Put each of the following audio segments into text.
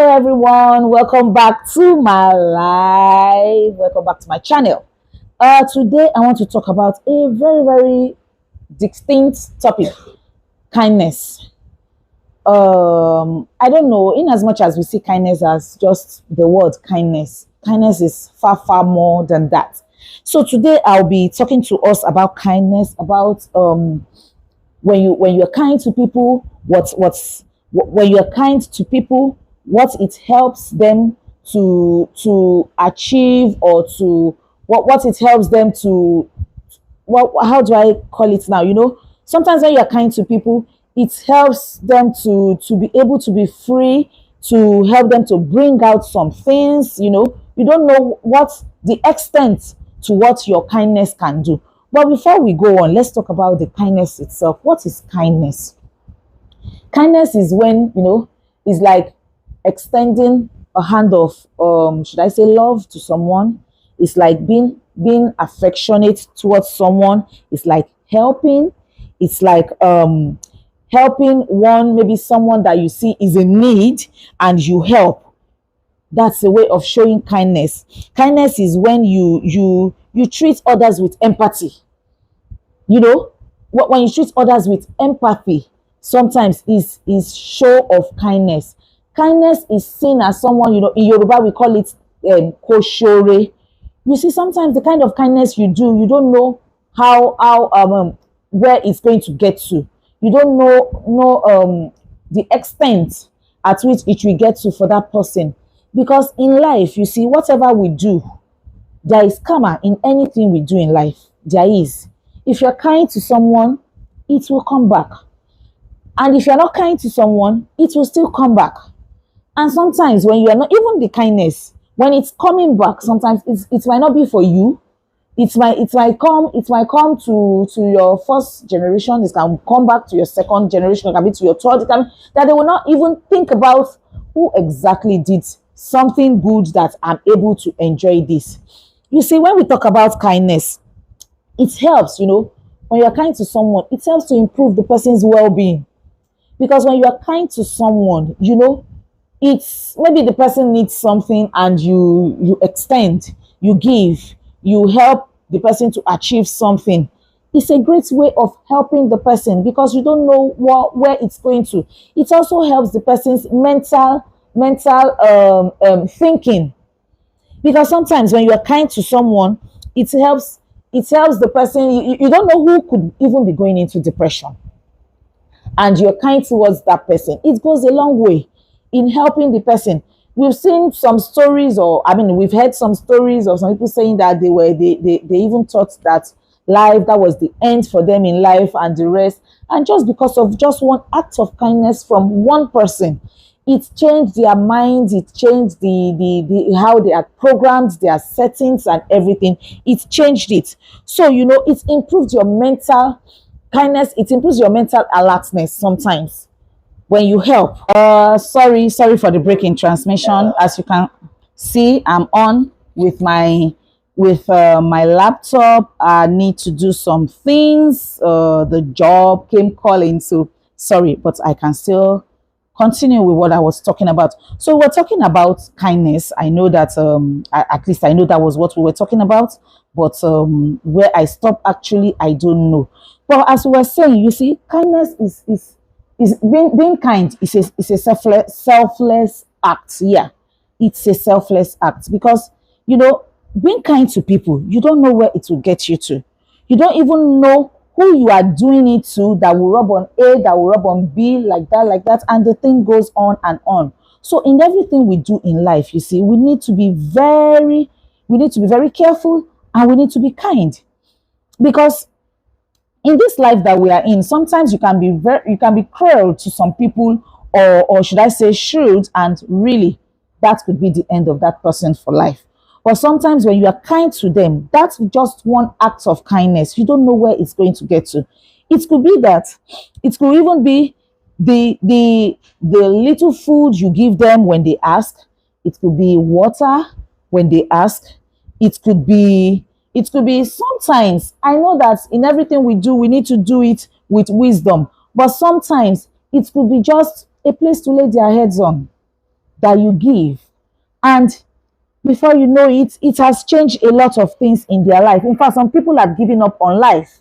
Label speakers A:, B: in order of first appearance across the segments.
A: Hello everyone, welcome back to my live, welcome back to my channel. Today I want to talk about a very distinct topic: kindness. I don't know, in as much as we see kindness as just the word kindness, kindness is far more than that. So today I'll be talking to us about kindness, about when you're kind to people, when you're kind to people, what it helps them to achieve, or to what it helps them to, what how do I call it now? Sometimes when you're kind to people, it helps them to be able to be free, to help them to bring out some things. You don't know what the extent to what your kindness can do. But before we go on, let's talk about the kindness itself. What is kindness? Kindness is when, is like extending a hand of, should I say, love to someone. It's like being affectionate towards someone. It's like helping. It's like helping one, maybe someone that you see is in need and you help. That's a way of showing kindness. Kindness is when you treat others with empathy. When you treat others with empathy, sometimes is show of kindness. Kindness is seen as someone, in Yoruba we call it koshore. You see, sometimes the kind of kindness you do, you don't know how where it's going to get to. You don't know the extent at which it will get to for that person. Because in life, you see, whatever we do, there is karma in anything we do in life. There is. If you're kind to someone, it will come back. And if you're not kind to someone, it will still come back. And sometimes when you are not, even the kindness, when it's coming back, sometimes it might not be for you. It might come to your first generation. It can come back to your second generation. It can be to your third. That they will not even think about who exactly did something good that I'm able to enjoy this. You see, when we talk about kindness, it helps, when you're kind to someone, it helps to improve the person's well-being. Because when you're kind to someone, it's maybe the person needs something and you extend, you give, you help the person to achieve something. It's a great way of helping the person because you don't know where it's going to. It also helps the person's mental thinking. Because sometimes when you are kind to someone, it helps the person. You don't know who could even be going into depression, and you're kind towards that person. It goes a long way in helping the person. We've seen some stories, we've heard some stories of some people saying that they even thought that that was the end for them in life and the rest. And just because of just one act of kindness from one person, it changed their minds. It changed the how they are programmed, their settings and everything. It changed it. So, it improved your mental kindness. It improves your mental alertness sometimes when you help. Sorry for the break in transmission. As you can see, I'm on with my laptop. I need to do some things. The job came calling, so sorry, but I can still continue with what I was talking about. So we're talking about kindness. I know that at least I know that was what we were talking about, but where I stopped, actually I don't know. But as we were saying, you see, kindness is being kind is a selfless act. Yeah, it's a selfless act because being kind to people, you don't know where it will get you to. You don't even know who you are doing it to, that will rub on A, that will rub on B, like that, and the thing goes on and on. So in everything we do in life, you see, we need to be very careful, and we need to be kind. Because in this life that we are in, sometimes you can be cruel to some people, or should I say shrewd, and really that could be the end of that person for life. But sometimes when you are kind to them, that's just one act of kindness. You don't know where it's going to get to. It could be that. It could even be the little food you give them when they ask. It could be water when they ask. It could be sometimes. I know that in everything we do, we need to do it with wisdom. But sometimes it could be just a place to lay their heads on. that you give. And before you know it, it has changed a lot of things in their life. In fact, some people have given up on life.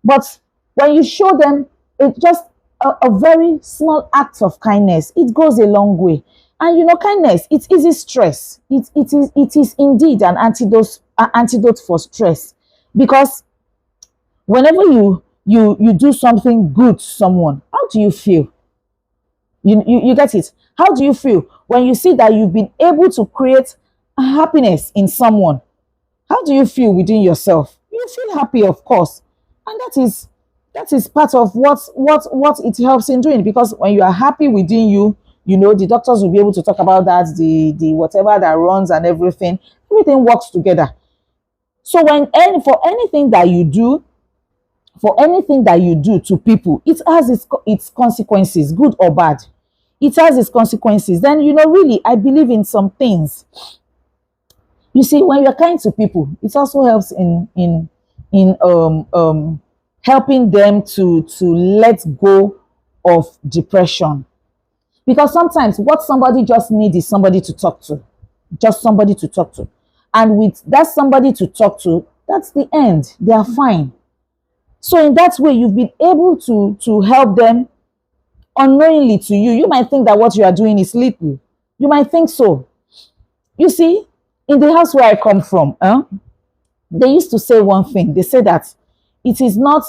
A: But when you show them it just a very small act of kindness, it goes a long way. And kindness, it eases stress. It is indeed an antidote for stress. Because whenever you do something good to someone, how do you feel? You get it? How do you feel when you see that you've been able to create happiness in someone? How do you feel within yourself? You feel happy, of course. And that is part of what it helps in doing. Because when you are happy within you, the doctors will be able to talk about that, the whatever that runs and everything works together. So for anything that you do, to people, it has its consequences, good or bad. It has its consequences. Then really, I believe in some things. You see, when you're kind to people, it also helps in helping them to let go of depression. Because sometimes what somebody just needs is somebody to talk to. Just somebody to talk to. And with that somebody to talk to, that's the end. They are fine. So in that way, you've been able to help them unknowingly to you. You might think that what you are doing is little. You might think so. You see, in the house where I come from, they used to say one thing. They say that it is not,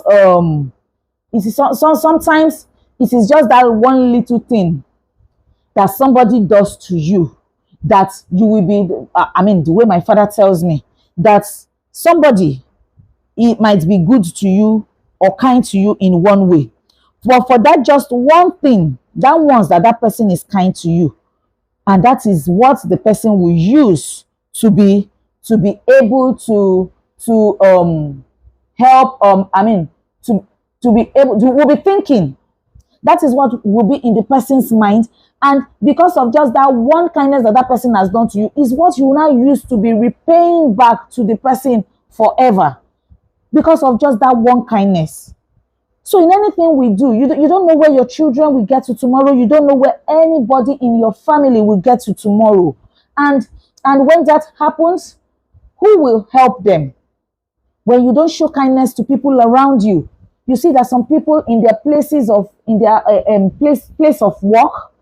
A: sometimes it is just that one little thing that somebody does to you that you will be, the way my father tells me, that somebody, it might be good to you or kind to you in one way. But for that just one thing, that person is kind to you. And that is what the person will use to be able to help, to be able to, will be thinking. That is what will be in the person's mind. And because of just that one kindness that person has done to you, is what you now use to be repaying back to the person forever. Because of just that one kindness. So in anything we do, you don't know where your children will get to tomorrow. You don't know where anybody in your family will get to tomorrow. And when that happens, who will help them? When you don't show kindness to people around you, you see that some people in their place of work,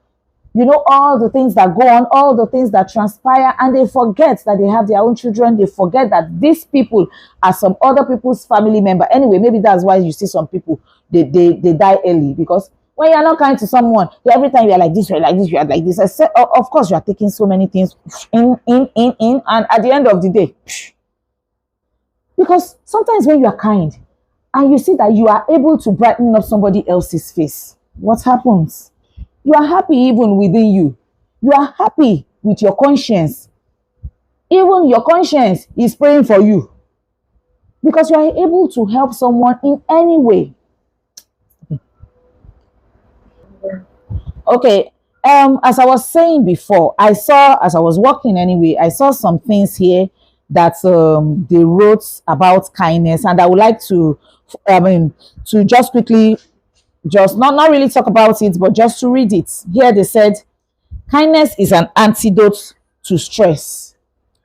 A: all the things that go on, all the things that transpire, and they forget that they have their own children. They forget that these people are some other people's family member. Anyway, maybe that's why you see some people, they die early. Because when you're not kind to someone, every time you're like this, you're like this, you're like this. Of course, you are taking so many things in, and at the end of the day, because sometimes when you are kind and you see that you are able to brighten up somebody else's face, what happens? You are happy even within you. You are happy with your conscience. Even your conscience is praying for you. Because you are able to help someone in any way. Okay. As I was saying before, as I was walking anyway, I saw some things here that they wrote about kindness. And I would like to just quickly, just not really talk about it, but just to read it. Here they said, kindness is an antidote to stress,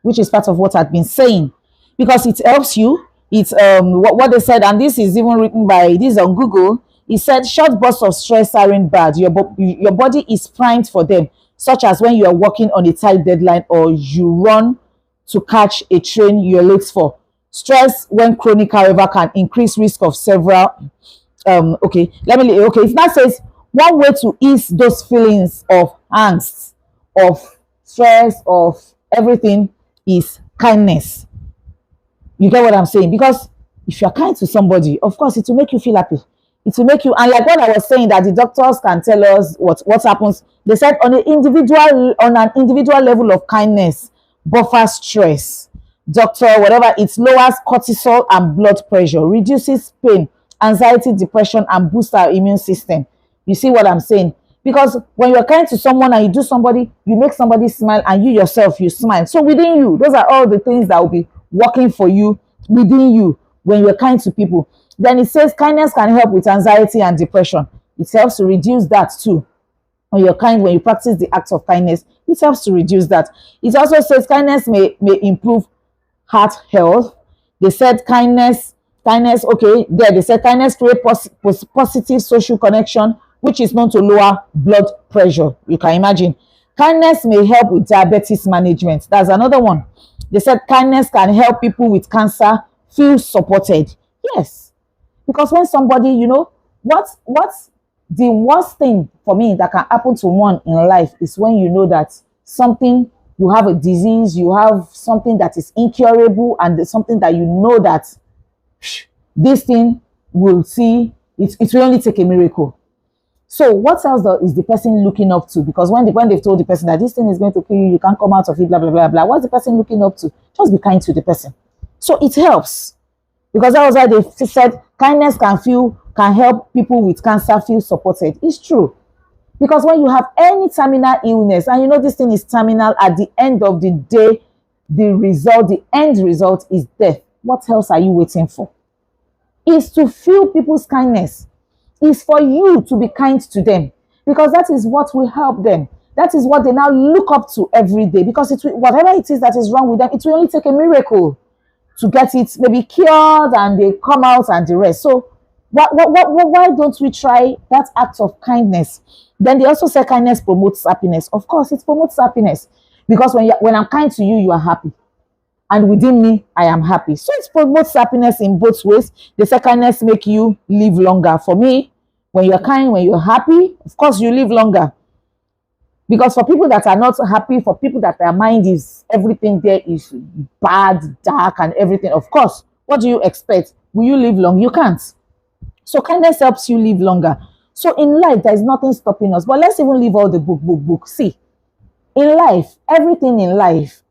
A: which is part of what I've been saying, because it helps you. It's what they said, and this is even written by, this on Google. It said, short bursts of stress aren't bad. Your body is primed for them, such as when you are working on a tight deadline or you run to catch a train you're late for. Stress, when chronic, however, can increase risk of several it now says one way to ease those feelings of angst, of stress, of everything is kindness. You get what I'm saying? Because if you're kind to somebody, of course, it will make you feel happy. It will make you, and like what I was saying, that the doctors can tell us what happens. They said on an individual level of kindness, buffer stress. Doctor, whatever, it lowers cortisol and blood pressure, reduces pain, anxiety, depression, and boost our immune system. You see what I'm saying? Because when you're kind to someone and you make somebody smile, and you yourself, you smile. So within you, those are all the things that will be working for you within you when you're kind to people. Then it says kindness can help with anxiety and depression. It helps to reduce that too. when you're kind, when you practice the act of kindness, it helps to reduce that. It also says kindness may improve heart health. They said kindness, okay, there they said kindness create positive social connection, which is known to lower blood pressure. You can imagine. Kindness may help with diabetes management. That's another one. They said kindness can help people with cancer feel supported. Yes, because when somebody, what's the worst thing for me that can happen to one in life is when you know that something, you have a disease, you have something that is incurable, and something that you know that this thing will see it will only take a miracle. So what else is the person looking up to? Because when they've told the person that this thing is going to kill you, you can't come out of it, blah blah blah blah, what's the person looking up to? Just be kind to the person. So it helps, because that was why they said kindness can help people with cancer feel supported. It's true, because when you have any terminal illness, and you know this thing is terminal, at the end of the day, the end result is death. What else are you waiting for? Is to feel people's kindness, is for you to be kind to them, because that is what will help them. That is what they now look up to every day, because whatever it is that is wrong with them, it will only take a miracle to get it maybe cured, and they come out and the rest. So why don't we try that act of kindness? Then they also say kindness promotes happiness. Of course, it promotes happiness, because when I'm kind to you, you are happy, and within me, I am happy. So it promotes happiness in both ways. The say kindness make you live longer. For me, when you're kind, when you're happy, of course you live longer. Because for people that are not happy, for people that their mind is, everything there is bad, dark, and everything, of course, what do you expect? Will you live long? You can't. So kindness helps you live longer. So in life, there is nothing stopping us. But let's even leave all the book. See, in life, everything in life,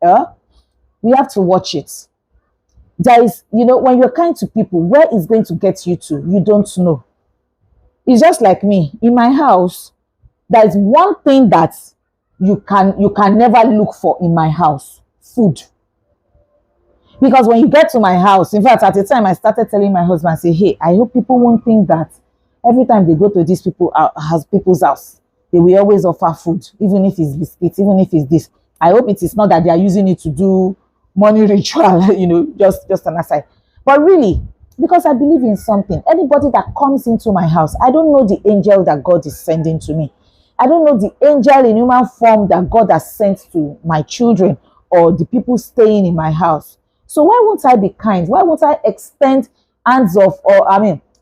A: we have to watch it. There is, when you're kind to people, where it's going to get you to, you don't know. It's just like me. In my house, there is one thing that you can never look for in my house: food. Because when you get to my house, in fact, at the time I started telling my husband, say, hey, I hope people won't think that every time they go to these people's house, they will always offer food, even if it's biscuits, even if it's this. I hope it is not that they are using it to do money ritual, just an aside. But really, because I believe in something, anybody that comes into my house, I don't know the angel that God is sending to me. I don't know the angel in human form that God has sent to my children or the people staying in my house. So why won't I be kind? Why won't I extend hands of,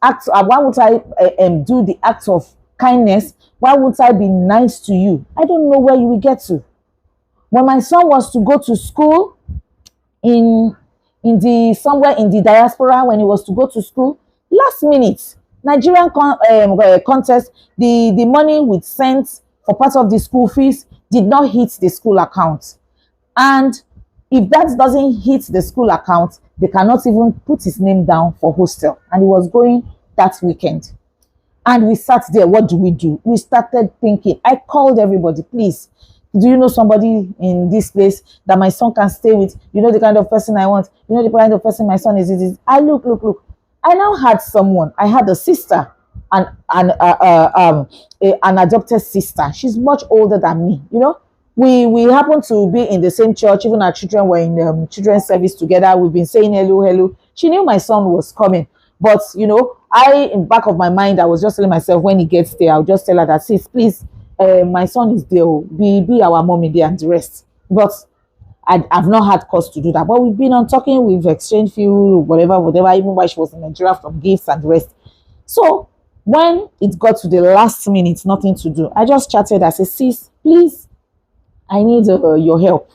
A: acts? Why won't I do the act of kindness? Why won't I be nice to you? I don't know where you will get to. When my son was to go to school somewhere in the diaspora, when he was to go to school, last minute, Nigerian contest, the money we sent for part of the school fees did not hit the school account. And if that doesn't hit the school account, they cannot even put his name down for hostel. And he was going that weekend. And we sat there. What do? We started thinking. I called everybody, please, do you know somebody in this place that my son can stay with? You know the kind of person I want. You know the kind of person my son is. I look. I now had someone. I had a sister, an adopted sister. She's much older than me. We happened to be in the same church. Even our children were in children's service together. We've been saying hello. She knew my son was coming, but in back of my mind, I was just telling myself, when he gets there, I'll just tell her that, sis, please, my son is there. Be our mommy there and the rest. But I've not had cause to do that. But we've been on talking. We've exchanged few whatever. Even while she was in Nigeria, from gifts and the rest. So when it got to the last minute, nothing to do, I just chatted. I said, sis, please, I need your help.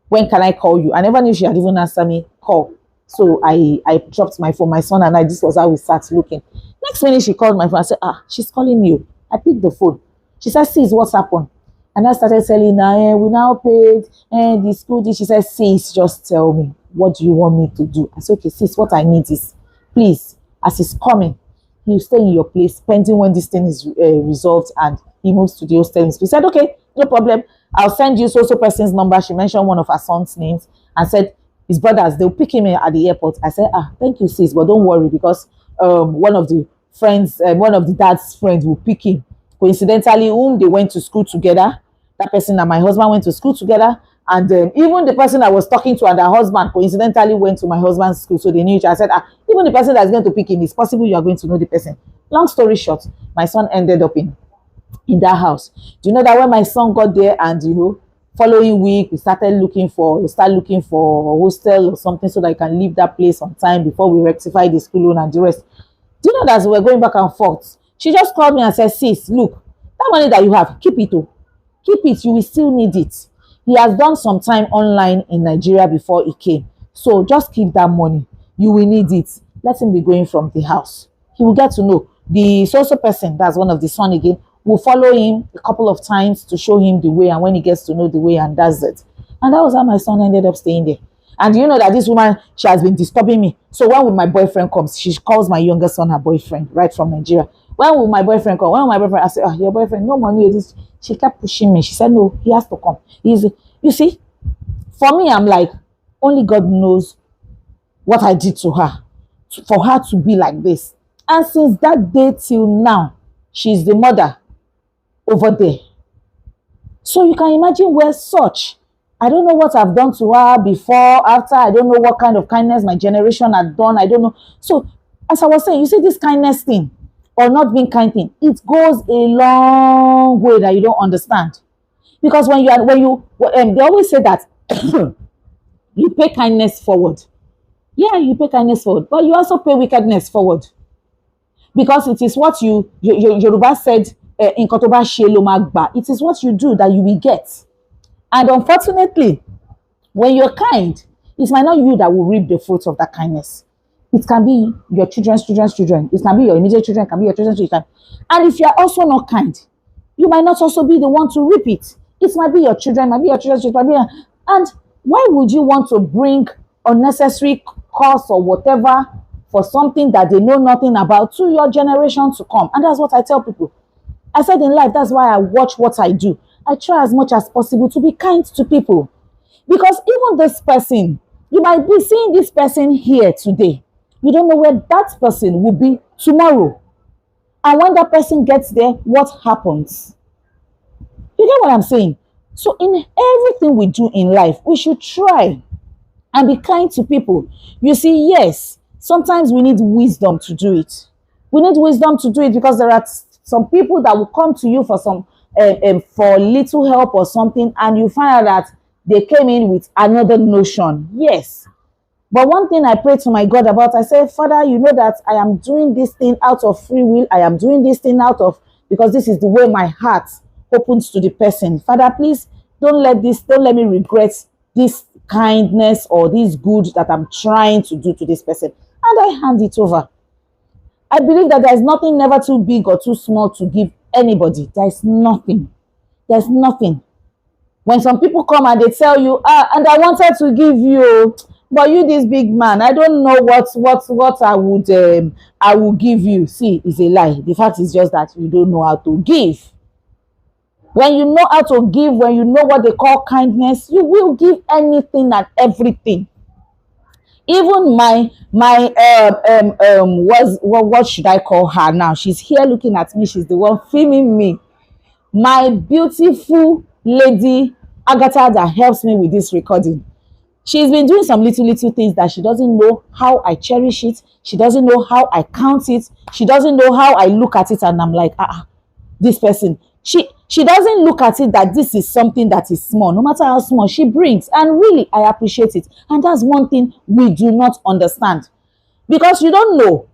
A: When can I call you? I never knew she had even answered me. Call. So I dropped my phone. My son and I, this was how we started looking. Next minute, she called my phone. I said, she's calling you. I picked the phone. She said, sis, what's happened? And I started telling her, we now paid the school. She said, sis, just tell me, what do you want me to do? I said, okay, sis, what I need is, please, as he's coming, he'll stay in your place, pending when this thing is resolved and he moves to the hostel. He said, okay, no problem. I'll send you so person's number. She mentioned one of her son's names and said, his brothers, they'll pick him at the airport. I said, thank you, sis, but don't worry, because one of the dad's friends will pick him coincidentally, whom they went to school together. That person and my husband went to school together. And even the person I was talking to and her husband coincidentally went to my husband's school. So they knew each other. I said, even the person that's going to pick him, it's possible you are going to know the person. Long story short, my son ended up in that house. Do you know that when my son got there and, following week, we start looking for a hostel or something so that I can leave that place on time before we rectify the school loan and the rest. Do you know that we're going back and forth? She just called me and said, sis, look, that money that you have, keep it. Keep it. You will still need it. He has done some time online in Nigeria before he came. So just keep that money. You will need it. Let him be going from the house. He will get to know. The social person, that's one of the son again, will follow him a couple of times to show him the way. And when he gets to know the way, and that's it. And that was how my son ended up staying there. And you know that this woman, she has been disturbing me. So when my boyfriend comes, she calls my younger son her boyfriend, right from Nigeria. When will my boyfriend come? When will my boyfriend? I said, your boyfriend, no money. She kept pushing me. She said, no, he has to come. You see, for me, I'm like, only God knows what I did to her, for her to be like this. And since that day till now, she's the mother over there. So you can imagine where such. I don't know what I've done to her before, after. I don't know what kind of kindness my generation had done. I don't know. So, as I was saying, you see this kindness thing, or not being kind thing, it goes a long way that you don't understand. Because they always say that you pay kindness forward. Yeah, you pay kindness forward, but you also pay wickedness forward. Because it is what Yoruba said, in Kotoba Shelo Magba, it is what you do that you will get. And unfortunately, when you're kind, it might not you that will reap the fruits of that kindness. It can be your children's children. It can be your immediate children. It can be your children's children. And if you are also not kind, you might not also be the one to reap it. It might be your children, might be your children's children. And why would you want to bring unnecessary costs or whatever for something that they know nothing about to your generation to come? And that's what I tell people. I said in life, that's why I watch what I do. I try as much as possible to be kind to people. Because even this person, you might be seeing this person here today. You don't know where that person will be tomorrow. And when that person gets there, what happens? You get what I'm saying? So in everything we do in life, we should try and be kind to people. You see, yes, sometimes we need wisdom to do it. We need wisdom to do it because there are some people that will come to you for for little help or something, and you find out that they came in with another notion. Yes. But one thing I pray to my God about, I say, Father, you know that I am doing this thing out of free will. I am doing this thing because this is the way my heart opens to the person. Father, please don't let me regret this kindness or this good that I'm trying to do to this person. And I hand it over. I believe that there is nothing never too big or too small to give anybody. There is nothing. There's nothing. When some people come and they tell you, and I wanted to give you, but you this big man, I don't know what I would give you. See, it's a lie. The fact is just that you don't know how to give. When you know how to give, when you know what they call kindness, you will give anything and everything. Even what should I call her now? She's here looking at me. She's the one filming me. My beautiful lady Agatha that helps me with this recording. She's been doing some little things that she doesn't know how I cherish it. She doesn't know how I count it. She doesn't know how I look at it, and I'm like, this person. She doesn't look at it that this is something that is small, no matter how small she brings. And really, I appreciate it. And that's one thing we do not understand. Because you don't know.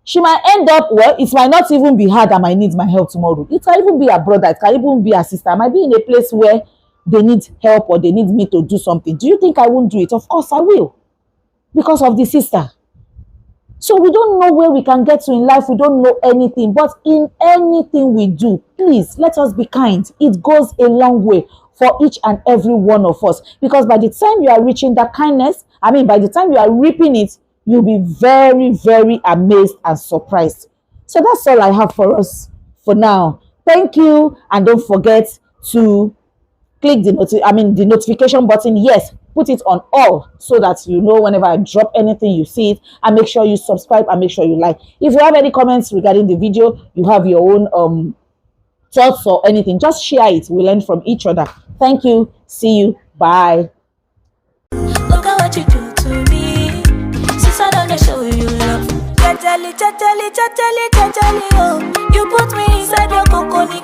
A: She might end up, it might not even be her that might need my help tomorrow. It can even be a brother. It can even be a sister. I might be in a place where they need help or they need me to do something. Do you think I won't do it? Of course I will. Because of the sister. So we don't know where we can get to in life. We don't know anything. But in anything we do, please, let us be kind. It goes a long way for each and every one of us. Because by the time you are reaching that kindness, by the time you are reaping it, you'll be very, very amazed and surprised. So that's all I have for us for now. Thank you. And don't forget to click the notification button. Yes, put it on all so that you know whenever I drop anything, you see it. And make sure you subscribe and make sure you like. If you have any comments regarding the video, you have your own thoughts or anything, just share it. We learn from each other. Thank you. See you. Bye.
B: Look at what you do to me. Since I don't show you love. Jajali, oh. You put me inside your cocoon.